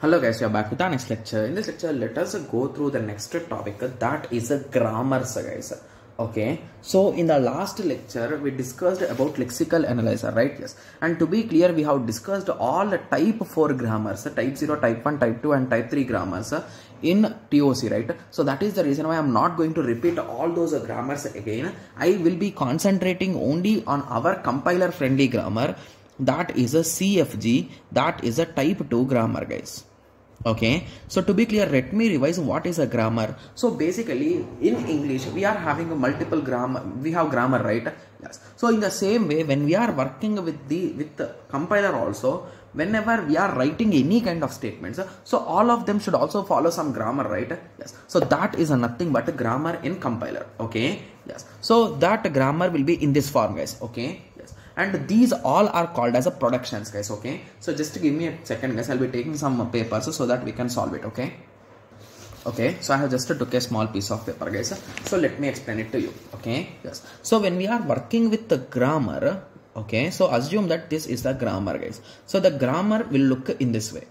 Hello guys, we are back with our next lecture. In this lecture, let us go through the next topic, that is a grammar, guys. Okay, so in the last lecture we discussed about lexical analyzer, right? Yes, and to be clear, we have discussed all the type 4 grammars, type 0, type 1, type 2 and type 3 grammars in TOC, right? So that is the reason why I am not going to repeat all those grammars again. I will be concentrating only on our compiler friendly grammar, that is a CFG, that is a type 2 grammar, guys. Okay, so to be clear, let me revise what is a grammar. So basically in English we are having a multiple grammar, we have grammar, right? Yes. So in the same way, when we are working with the compiler also, whenever we are writing any kind of statements, so all of them should also follow some grammar, right? Yes. So that is nothing but a grammar in compiler. Okay, yes. So that grammar will be in this form, guys. Okay, yes. And these all are called as a productions, guys. Okay, so just give me a second, guys. I'll be taking some papers so that we can solve it. Okay, so I have just took a small piece of paper, guys. So let me explain it to you. Okay, yes. So when we are working with the grammar, okay, so assume that this is the grammar, guys. So the grammar will look in this way.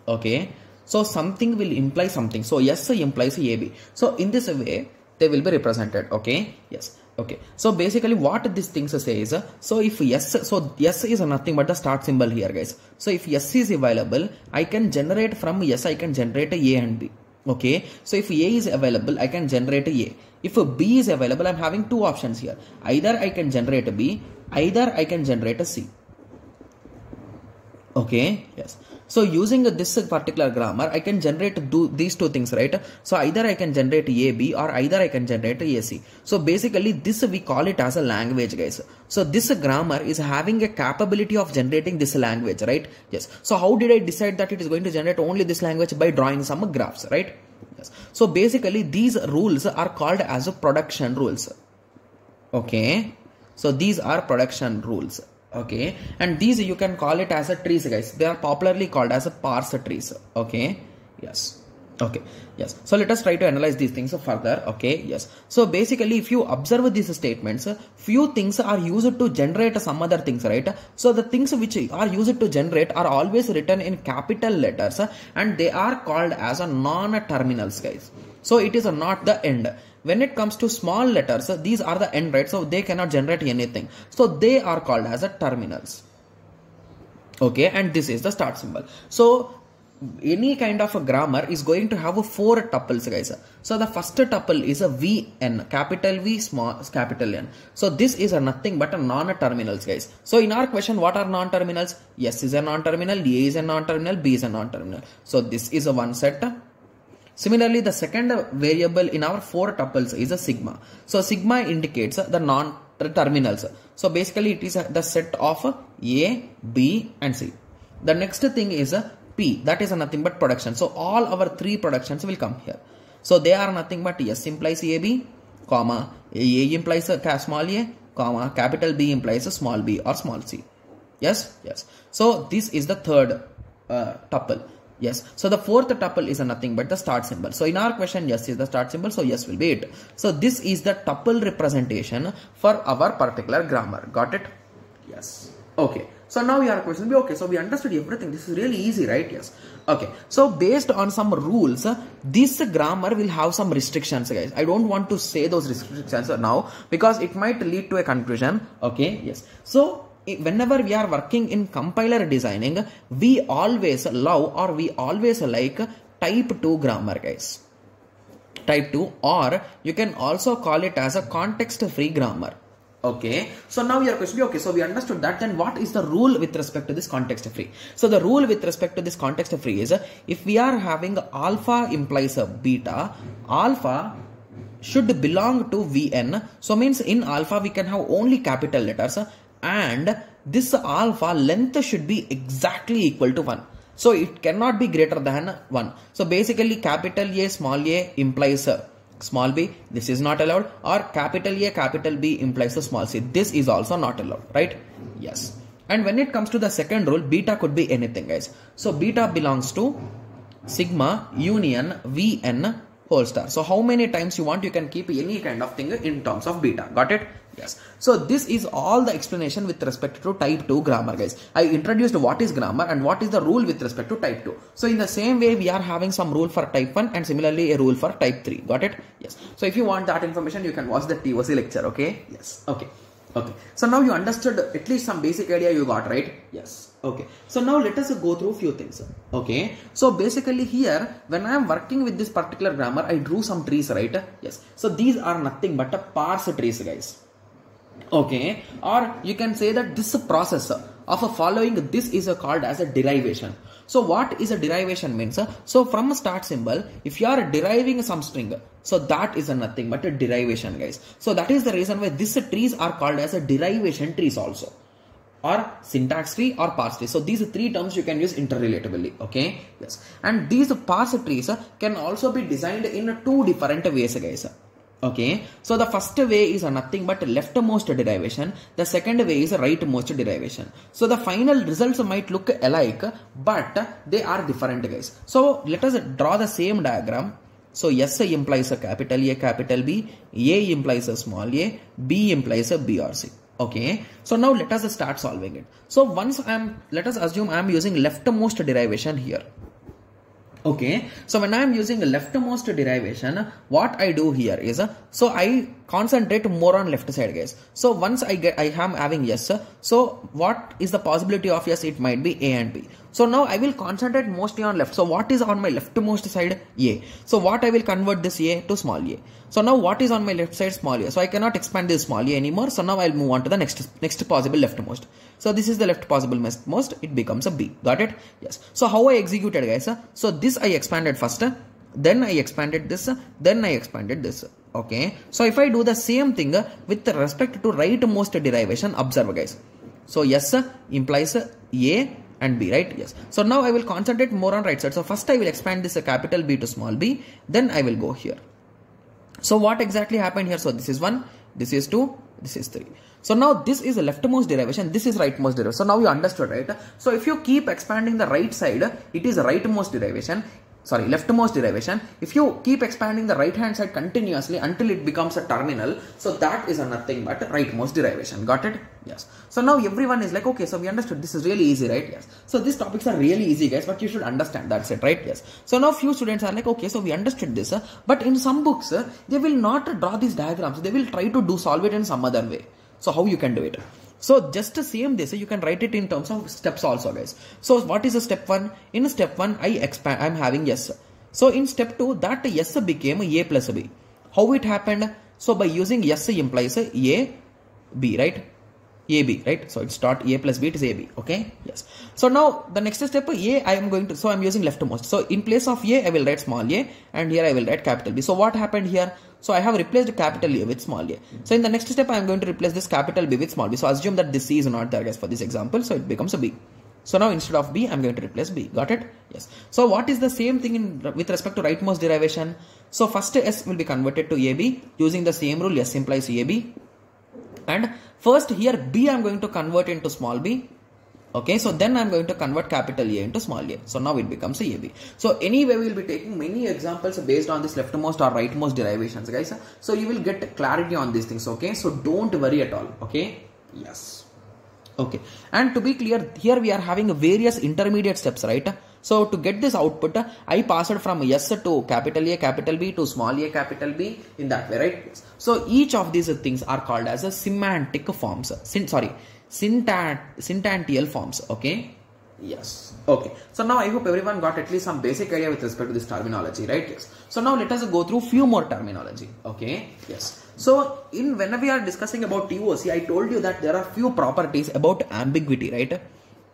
Okay, so something will imply something. So yes implies AB. So in this way they will be represented. Okay, yes. Okay, so basically what this thing says, so if yes, so yes is nothing but the start symbol here, guys. So if yes is available, I can generate from yes, I can generate a and B. Okay, so if A is available, I can generate a. If a B is available, I'm having two options here. Either I can generate a B, either I can generate a C. Okay, yes. So using this particular grammar, I can generate these two things, right? So either I can generate AB or either I can generate AC. So basically this we call it as a language, guys. So this grammar is having a capability of generating this language, right? Yes. So how did I decide that it is going to generate only this language? By drawing some graphs, right? Yes. So basically these rules are called as a production rules. Okay. So these are production rules. Okay, and these you can call it as a trees, guys. They are popularly called as a parse trees. Okay, yes. Okay, yes. So let us try to analyze these things further. Okay, yes. So basically if you observe these statements, few things are used to generate some other things, right? So the things which are used to generate are always written in capital letters and they are called as a non-terminals, guys. So it is not the end. When it comes to small letters, these are the end, right? So they cannot generate anything. So they are called as a terminals. Okay, and this is the start symbol. So any kind of a grammar is going to have 4 tuples, guys. So the first tuple is a VN, capital V, small capital N. So this is nothing but a non-terminals, guys. So in our question, what are non-terminals? S is a non-terminal, A is a non-terminal, B is a non-terminal. So this is a one set. Similarly, the second variable in our 4 tuples is a sigma. So sigma indicates the non-terminals. So basically it is the set of A, B and C. The next thing is P, that is nothing but production. So all our 3 productions will come here. So they are nothing but S implies AB, comma, A implies a small a, comma, capital B implies a small b or small c. Yes, yes. So this is the third tuple. Yes, so the 4th tuple is nothing but the start symbol. So in our question, yes is the start symbol, so yes will be it. So this is the tuple representation for our particular grammar. Got it? Yes. Okay. So now your question will be, okay, so we understood everything. This is really easy, right? Yes. Okay. So based on some rules, this grammar will have some restrictions, guys. I don't want to say those restrictions now because it might lead to a confusion. Okay. Yes. So whenever we are working in compiler designing, we always love or we always like type 2 grammar, guys. Type 2, or you can also call it as a context free grammar. Okay, so now your question, okay, so we understood that. Then what is the rule with respect to this context free? So the rule with respect to this context free is if we are having alpha implies a beta, alpha should belong to Vn. So means in alpha we can have only capital letters and this alpha length should be exactly equal to 1. So it cannot be greater than 1. So basically capital A, small a implies small b. This is not allowed. Or capital A, capital B implies a small c. This is also not allowed, right? Yes. And when it comes to the second rule, beta could be anything, guys. So beta belongs to sigma union Vn whole star. So how many times you want, you can keep any kind of thing in terms of beta. Got it? Yes. So this is all the explanation with respect to type 2 grammar, guys. I introduced what is grammar and what is the rule with respect to type 2. So in the same way, we are having some rule for type 1 and similarly a rule for type 3. Got it? Yes. So if you want that information, you can watch the TOC lecture. Okay? Yes. Okay. Okay. So now you understood at least some basic idea you got, right? Yes. Okay. So now let us go through few things. Okay. So basically here, when I am working with this particular grammar, I drew some trees, right? Yes. So these are nothing but a parse trees, guys. Okay, or you can say that this process of following this is called as a derivation. So what is a derivation means? So from a start symbol, if you are deriving some string, so that is a nothing but a derivation, guys. So that is the reason why these trees are called as a derivation trees also, or syntax tree or parse tree. So these three terms you can use interrelatively. Okay, yes. And these parse trees can also be designed in two different ways, guys. Okay, so the first way is nothing but leftmost derivation. The second way is rightmost derivation. So the final results might look alike, but they are different, guys. So let us draw the same diagram. So S implies a capital A, capital B, A implies a small a, B implies a B or C. Okay, so now let us start solving it. So once let us assume I am using leftmost derivation here. Okay, so when I am using a leftmost derivation, what I do here is, so I concentrate more on left side, guys. So once I am having yes, so what is the possibility of yes? It might be A and B. So now I will concentrate mostly on left. So what is on my leftmost side? A. So what I will convert this A to small a. So now what is on my left side? Small a. So I cannot expand this small a anymore. So now I'll move on to the next possible leftmost. So this is the left possible most. It becomes a B. Got it? Yes. So how I executed, guys? So this I expanded first. Then I expanded this. Then I expanded this. Okay. So if I do the same thing with respect to rightmost derivation, observe, guys. So yes implies A and B, right? Yes. So now I will concentrate more on right side. So first I will expand this capital B to small b. Then I will go here. So what exactly happened here? So this is 1, this is 2, this is 3. So now this is a leftmost derivation, this is rightmost derivation. So now you understood, right? So if you keep expanding the right side, it is a rightmost derivation. Sorry, leftmost derivation. If you keep expanding the right hand side continuously until it becomes a terminal, so that is a nothing but rightmost derivation. Got it? Yes. So now everyone is like, okay, so we understood. This is really easy, right? Yes. So these topics are really easy, guys, but you should understand. That's it, right? Yes. So now few students are like, okay, so we understood this, but in some books, they will not draw these diagrams. They will try to solve it in some other way. So how you can do it? So just the same this, you can write it in terms of steps also, guys. So what is the step 1? In step 1, I'm having yes. So in step 2, that yes became A plus B. How it happened? So by using yes implies A, B, right? AB, right? So it's not A plus B, it is AB. Okay. Yes. So now the next step A, I am going to, so I'm using leftmost. So in place of A, I will write small a, and here I will write capital B. So what happened here? So I have replaced capital A with small a. So in the next step, I am going to replace this capital B with small b. So assume that this C is not there, guys, for this example. So it becomes a B. So now instead of B, I am going to replace B. Got it? Yes. So what is the same thing with respect to rightmost derivation? So first S will be converted to AB using the same rule. S implies AB. And first here B I am going to convert into small b. Okay, so then I am going to convert capital A into small a. So now it becomes a AB. So anyway, we will be taking many examples based on this leftmost or rightmost derivations, guys. So you will get clarity on these things. Okay, so don't worry at all. Okay, yes. Okay, and to be clear, here we are having various intermediate steps, right? So to get this output, I passed from yes to capital A, capital B to small a, capital B in that way, right? Yes. So each of these things are called as a semantic forms. Syntactical forms. Okay. Yes. Okay. So now I hope everyone got at least some basic idea with respect to this terminology, right? Yes. So now let us go through few more terminology. Okay. Yes. So when we are discussing about TOC, I told you that there are few properties about ambiguity, right?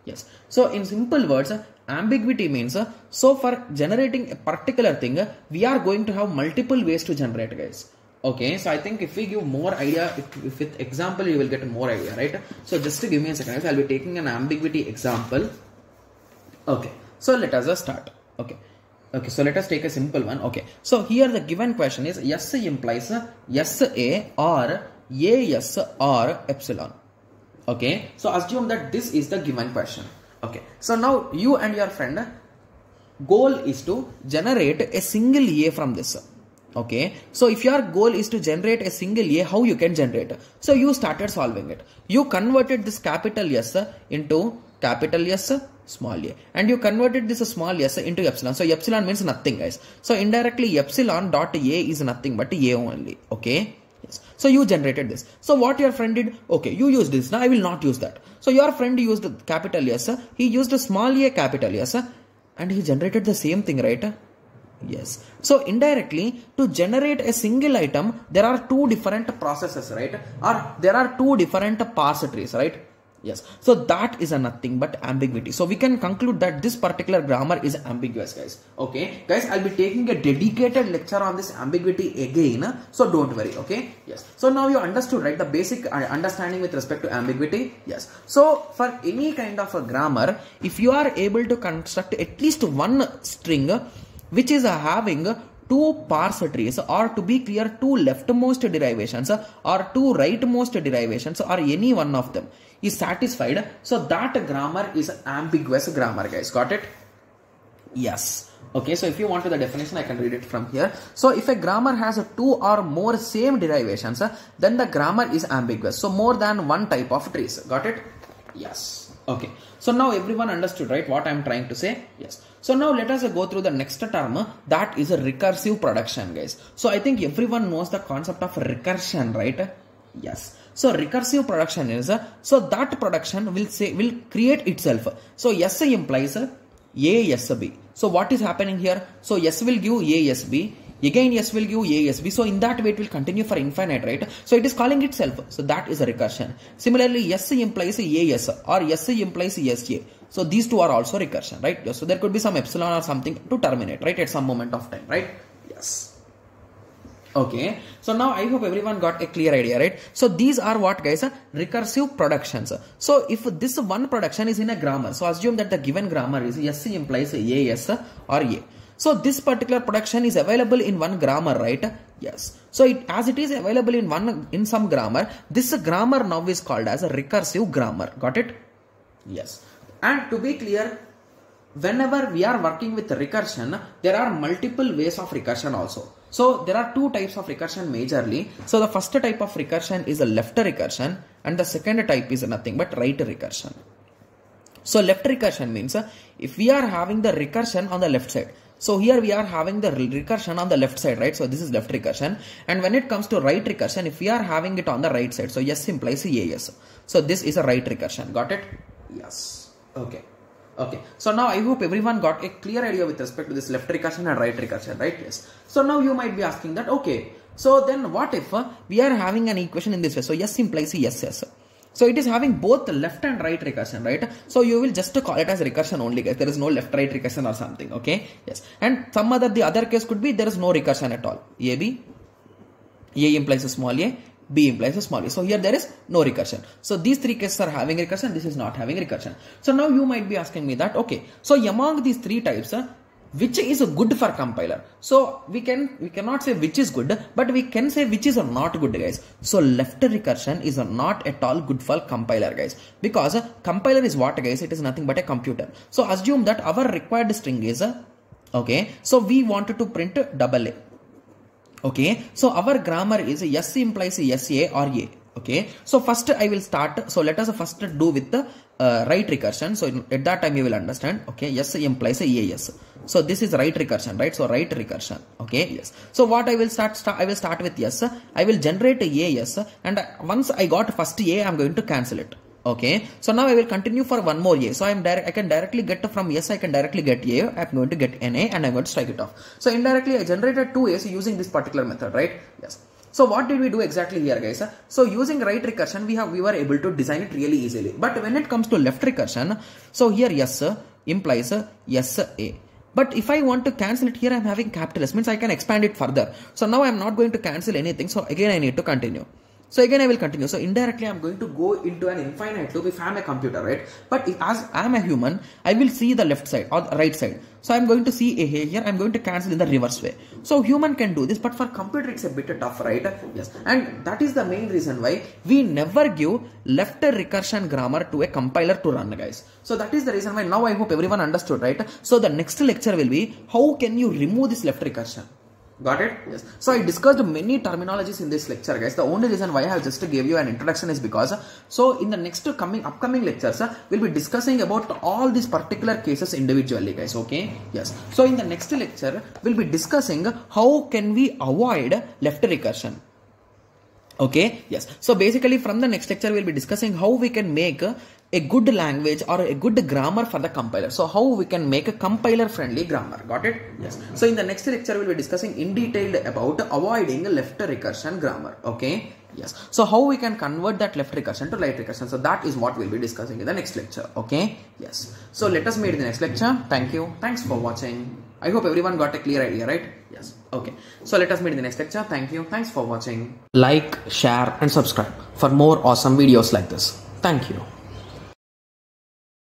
Yes. So in simple words, ambiguity means, so for generating a particular thing, we are going to have multiple ways to generate, guys. Okay, so I think if we give more idea, if with example, you will get more idea, right? So just to give me a second, I'll be taking an ambiguity example. Okay, so let us start. Okay, so let us take a simple one. Okay, so here the given question is yes implies yes A or yes or epsilon. Okay, so assume that this is the given question. Okay, so now you and your friend, goal is to generate a single A from this. Okay, so if your goal is to generate a single A, how you can generate? So you started solving it. You converted this capital S into capital S, small a, and you converted this small s into epsilon. So epsilon means nothing, guys. So indirectly epsilon dot a is nothing but a only. Okay. Yes. So you generated this. So what your friend did? Okay, you used this. Now I will not use that. So your friend used capital S. He used a small a capital S, and he generated the same thing, right? Yes. So indirectly, to generate a single item, there are two different processes, right? Or there are two different parse trees, right? Yes. So that is a nothing but ambiguity. So we can conclude that this particular grammar is ambiguous, guys. Okay. Guys, I'll be taking a dedicated lecture on this ambiguity again. So don't worry. Okay. Yes. So now you understood, right? The basic understanding with respect to ambiguity. Yes. So for any kind of a grammar, if you are able to construct at least one string which is having two parse trees, or to be clear, two leftmost derivations or two rightmost derivations, or any one of them is satisfied, so that grammar is ambiguous grammar, guys. Got it? Yes. Okay, so if you want to the definition, I can read it from here. So if a grammar has two or more same derivations, then the grammar is ambiguous. So more than one type of trees. Got it? Yes. Okay. So now everyone understood, right, what I am trying to say? Yes. So now let us go through the next term, that is a recursive production, guys. So I think everyone knows the concept of recursion, right? Yes. So recursive production is, so that production will create itself. So S implies A S B. So what is happening here? So S will give A S B. Again S will give A S B. So in that way it will continue for infinite, right? So it is calling itself. So that is a recursion. Similarly, S implies A S or S implies S A. So these two are also recursion, right? So there could be some epsilon or something to terminate, right, at some moment of time, right? Yes. Okay, so now I hope everyone got a clear idea, right? So these are what, guys, recursive productions. So if this one production is in a grammar, so assume that the given grammar is S implies A S or A. So this particular production is available in one grammar, right? Yes. So as it is available in some grammar, this grammar now is called as a recursive grammar. Got it? Yes. And to be clear, whenever we are working with recursion, there are multiple ways of recursion also. So there are two types of recursion majorly. So the first type of recursion is a left recursion, and the second type is nothing but right recursion. So left recursion means if we are having the recursion on the left side. So here we are having the recursion on the left side, right? So this is left recursion. And when it comes to right recursion, if we are having it on the right side, so S implies AS. So this is a right recursion. Got it? Yes. Okay. Okay, so now I hope everyone got a clear idea with respect to this left recursion and right recursion, right? Yes. So now you might be asking that, okay, so then what if we are having an equation in this way? So S implies SS. So it is having both left and right recursion, right? So you will just call it as recursion only, guys. There is no left right recursion or something, okay? Yes. And the other case could be there is no recursion at all. A implies a small a. B implies a small a. So here there is no recursion. So these three cases are having recursion. This is not having recursion. So now you might be asking me that, okay, so among these three types, which is good for compiler? So we cannot say which is good, but we can say which is not good, guys. So left recursion is not at all good for compiler, guys, because compiler is what, guys? It is nothing but a computer. So assume that our required string is, okay, so we wanted to print double A. Okay, so our grammar is S implies SA or A. Okay, so first I will start. So let us first do with the right recursion. So at that time you will understand. Okay, S implies AS. So this is right recursion, right? So right recursion. Okay, yes. So what I will I will start with S. I will generate AS, and once I got first A, I am going to cancel it. Okay, so now I will continue for one more A. So I can directly get from S, I can directly get A. I am going to get NA and I am going to strike it off. So indirectly I generated two A's using this particular method, right? Yes. So what did we do exactly here, guys? So using right recursion, we were able to design it really easily. But when it comes to left recursion, so here S implies SA. But if I want to cancel it here, I am having capital S, means I can expand it further. So now I am not going to cancel anything. So again I need to continue. So again I will continue. So indirectly I am going to go into an infinite loop if I am a computer, right? But as I am a human, I will see the left side or the right side. So I am going to see a here, I am going to cancel in the reverse way. So human can do this, but for computer it's a bit tough, right? Yes. And that is the main reason why we never give left recursion grammar to a compiler to run, guys. So that is the reason why now I hope everyone understood, right? So the next lecture will be how can you remove this left recursion? Got it? Yes. So I discussed many terminologies in this lecture, guys. The only reason why I have just gave you an introduction is because so in the next upcoming lectures, we'll be discussing about all these particular cases individually, guys. Okay? Yes. So in the next lecture, we'll be discussing how can we avoid left recursion. Okay, yes. So basically from the next lecture, we'll be discussing how we can make a good language or a good grammar for the compiler. So how we can make a compiler friendly grammar. Got it? Yes. So in the next lecture, we'll be discussing in detail about avoiding left recursion grammar. Okay. Yes. So how we can convert that left recursion to right recursion. So that is what we'll be discussing in the next lecture. Okay. Yes. So let us meet in the next lecture. Thank you. Thanks for watching. I hope everyone got a clear idea, right? Yes. Okay. So let us meet in the next lecture. Thank you. Thanks for watching. Like, share and subscribe for more awesome videos like this. Thank you.